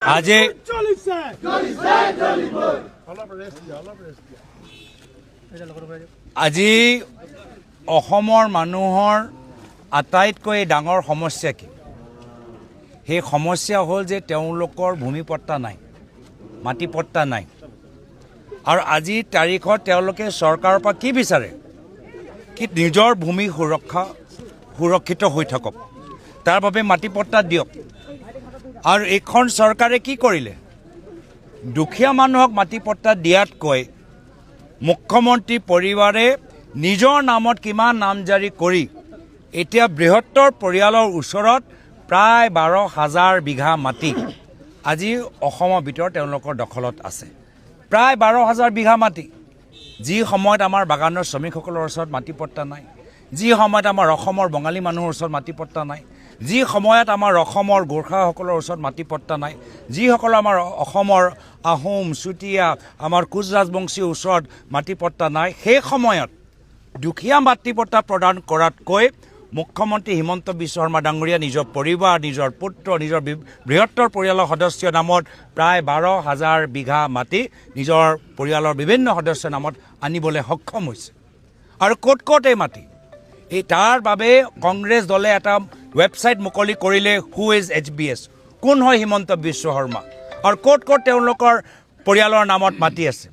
আজি অসমৰ মানুহৰ আটাইতকৈ ডাঙৰ সমস্যা কি? সেই সমস্যা হ'ল যে তেওঁলোকৰ ভূমি পট্টা নাই, মাটি পট্টা নাই। আৰু আজিৰ তাৰিখত তেওঁলোকে চৰকাৰৰ পৰা কি বিচাৰে? কি নিজৰ ভূমি সুৰক্ষিত হৈ থাকক, তাৰ বাবে মাটি পট্টা দিয়ক। আৰু এইখন চৰকাৰে কি কৰিলে? দুখীয়া মানুহক মাটি পট্টা দিয়াতকৈ মুখ্যমন্ত্ৰী পৰিবাৰে নিজৰ নামত কিমান নামজাৰি কৰি এতিয়া বৃহত্তৰ পৰিয়ালৰ ওচৰত প্ৰায় 12,000 বিঘা মাটি আজি অসমৰ ভিতৰত তেওঁলোকৰ দখলত আছে। প্ৰায় 12,000 বিঘা মাটি, যি সময়ত আমাৰ বাগানৰ শ্ৰমিকসকলৰ ওচৰত মাটি পট্টা নাই, যি সময়ত আমাৰ অসমৰ বঙালী মানুহৰ ওচৰত মাটি পট্টা নাই, যি সময়ত আমাৰ অসমৰ গোৰ্খাসকলৰ ওচৰত মাটি পট্টা নাই, যিসকল আমাৰ অসমৰ আহোম, চুতীয়া, আমাৰ কোচ ৰাজবংশীৰ ওচৰত মাটি পট্টা নাই, সেই সময়ত দুখীয়া মাটি পট্টা প্ৰদান কৰাতকৈ মুখ্যমন্ত্ৰী হিমন্ত বিশ্ব শৰ্মা ডাঙৰীয়া নিজৰ পৰিবাৰ, নিজৰ পুত্ৰ, নিজৰ বৃহত্তৰ পৰিয়ালৰ সদস্যৰ নামত প্ৰায় 12,000 বিঘা মাটি নিজৰ পৰিয়ালৰ বিভিন্ন সদস্যৰ নামত আনিবলৈ সক্ষম হৈছে। আৰু ক'ত এই মাটি? এই তাৰ বাবে কংগ্ৰেছ দলে এটা ৱেবছাইট মুকলি কৰিলে, হু ইজ HBS, কোন হয় হিমন্ত বিশ্ব শৰ্মা, আৰু ক'ত তেওঁলোকৰ পৰিয়ালৰ নামত মাটি আছে।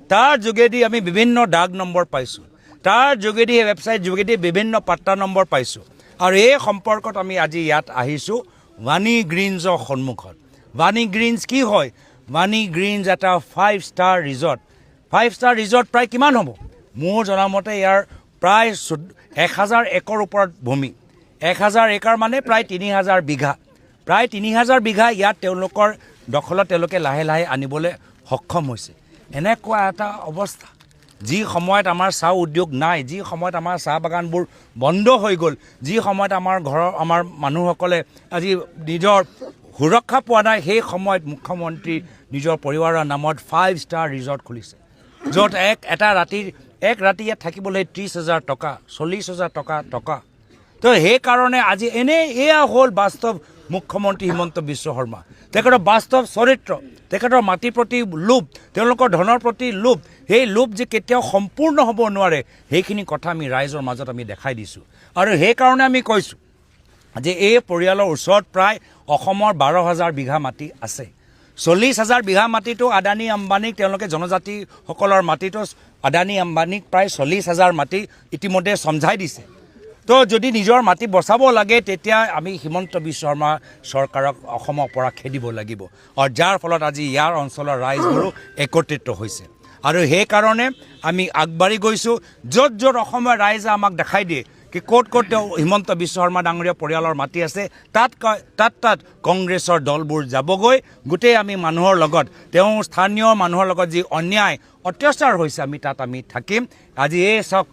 তাৰ যোগেদি আমি বিভিন্ন ডাক নম্বৰ পাইছোঁ, তাৰ যোগেদি এই ৱেবছাইট যোগেদি বিভিন্ন পাট্টা নম্বৰ পাইছোঁ। আৰু এই সম্পৰ্কত আমি আজি ইয়াত আহিছোঁ ৱানি গ্ৰীণছৰ সন্মুখত। ৱানি গ্ৰীণছ কি হয়? ৱানি গ্ৰীণছ এটা 5 ষ্টাৰ ৰিজৰ্ট। 5 ষ্টাৰ ৰিজৰ্ট প্ৰায় কিমান হ'ব? মোৰ জনামতে ইয়াৰ প্ৰায় 1,000 একৰ ওপৰত ভূমি। 1,000 একৰ মানে প্ৰায় 3,000 বিঘা। প্ৰায় 3,000 বিঘা ইয়াত তেওঁলোকৰ দখলত তেওঁলোকে লাহে লাহে আনিবলৈ সক্ষম হৈছে। এনেকুৱা এটা অৱস্থা, যি সময়ত আমাৰ চাহ উদ্যোগ নাই, যি সময়ত আমাৰ চাহ বাগানবোৰ বন্ধ হৈ গ'ল, যি সময়ত আমাৰ মানুহসকলে আজি নিজৰ সুৰক্ষা পোৱা নাই, সেই সময়ত মুখ্যমন্ত্ৰী নিজৰ পৰিবাৰৰ নামত 5 ষ্টাৰ ৰিজৰ্ট খুলিছে, য'ত এক ৰাতি ইয়াত থাকিবলৈ 30,000 টকা, 40,000 টকা। তো সেইকাৰণে আজি এয়া হ'ল বাস্তৱ মুখ্যমন্ত্ৰী হিমন্ত বিশ্ব শৰ্মা। তেখেতৰ বাস্তৱ চৰিত্ৰ, তেখেতৰ মাটিৰ প্ৰতি লোভ, তেওঁলোকৰ ধনৰ প্ৰতি লোভ, সেই লোভ যে কেতিয়াও সম্পূৰ্ণ হ'ব নোৱাৰে, সেইখিনি কথা আমি ৰাইজৰ মাজত আমি দেখাই দিছোঁ। আৰু সেইকাৰণে আমি কৈছোঁ যে এই পৰিয়ালৰ ওচৰত প্ৰায় অসমৰ 12,000 বিঘা মাটি আছে। 40,000 বিঘা মাটিটো আদানী আম্বানীক, তেওঁলোকে জনজাতিসকলৰ মাটিটো আদানী আম্বানীক প্ৰায় 40,000 মাটি ইতিমধ্যে সমঝাই দিছে। তো যদি নিজৰ মাটি বচাব লাগে, তেতিয়া আমি হিমন্ত বিশ্ব শৰ্মা চৰকাৰক অসমৰ পৰা খেদিব লাগিব, আৰু যাৰ ফলত আজি ইয়াৰ অঞ্চলৰ ৰাইজবোৰো একত্ৰিত হৈছে। আৰু সেইকাৰণে আমি আগবাঢ়ি গৈছোঁ, য'ত অসমৰ ৰাইজে আমাক দেখাই দিয়ে কি ক'ত তেওঁ হিমন্ত বিশ্ব শৰ্মা ডাঙৰীয়া পৰিয়ালৰ মাটি আছে, তাত কংগ্ৰেছৰ দলবোৰ যাবগৈ। গোটেই আমি মানুহৰ লগত, তেওঁ স্থানীয় মানুহৰ লগত যি অন্যায় অত্যাচাৰ হৈছে, আমি থাকিম। আজি এই চাওক,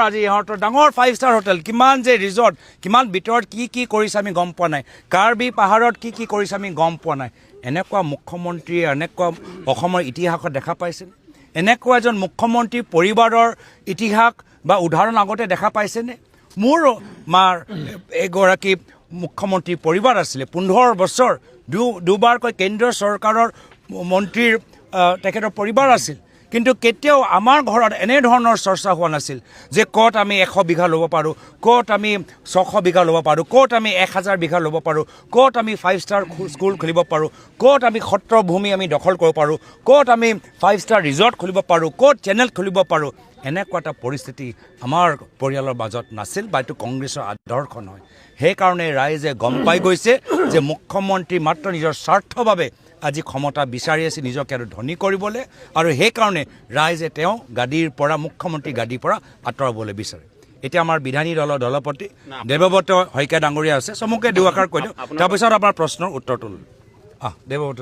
আজি ইহঁতৰ ডাঙৰ 5 ষ্টাৰ হোটেল, কিমান যে ৰিজৰ্ট, কিমান ভিতৰত কি কৰিছে আমি গম পোৱা নাই, কাৰ্বি পাহাৰত কি কৰিছে আমি গম পোৱা নাই। এনেকুৱা মুখ্যমন্ত্ৰীয়ে এনেকুৱা অসমৰ ইতিহাসত দেখা পাইছেনে? এনেকুৱা এজন মুখ্যমন্ত্ৰী পৰিবাৰৰ ইতিহাস বা উদাহৰণ আগতে দেখা পাইছেনে? মোৰ মাৰ এগৰাকী মুখ্যমন্ত্ৰী পৰিবাৰ আছিলে, 15 বছৰ দুবাৰকৈ কেন্দ্ৰীয় চৰকাৰৰ মন্ত্ৰীৰ তেখেতৰ পৰিবাৰ আছিল। কিন্তু কেতিয়াও আমাৰ ঘৰত এনেধৰণৰ চৰ্চা হোৱা নাছিল যে ক'ত আমি 100 বিঘা ল'ব পাৰোঁ, ক'ত আমি 600 বিঘা ল'ব পাৰোঁ, ক'ত আমি 1,000 বিঘা ল'ব পাৰোঁ, ক'ত আমি 5 ষ্টাৰ স্কুল খুলিব পাৰোঁ, ক'ত আমি সত্ৰ ভূমি আমি দখল কৰিব পাৰোঁ, ক'ত আমি 5 ষ্টাৰ ৰিজৰ্ট খুলিব পাৰোঁ, ক'ত চেনেল খুলিব পাৰোঁ। এনেকুৱা এটা পৰিস্থিতি আমাৰ পৰিয়ালৰ মাজত নাছিল, বা এইটো কংগ্ৰেছৰ আদৰ্শ নহয়। সেইকাৰণে ৰাইজে গম পাই গৈছে যে মুখ্যমন্ত্ৰী মাত্ৰ নিজৰ স্বাৰ্থৰ বাবে আজি ক্ষমতা বিচাৰি আছে নিজকে আৰু ধনী কৰিবলৈ, আৰু সেইকাৰণে ৰাইজে তেওঁ মুখ্যমন্ত্ৰী গাদীৰ পৰা আঁতৰাবলৈ বিচাৰে। এতিয়া আমাৰ বিধায়ী দলৰ দলপতি দেৱব্ৰত শইকীয়া ডাঙৰীয়া আছে, চমুকে দুআষাৰ কৈ দিওঁ, তাৰপিছত আপোনাৰ প্ৰশ্নৰ উত্তৰটো দেৱব্ৰত।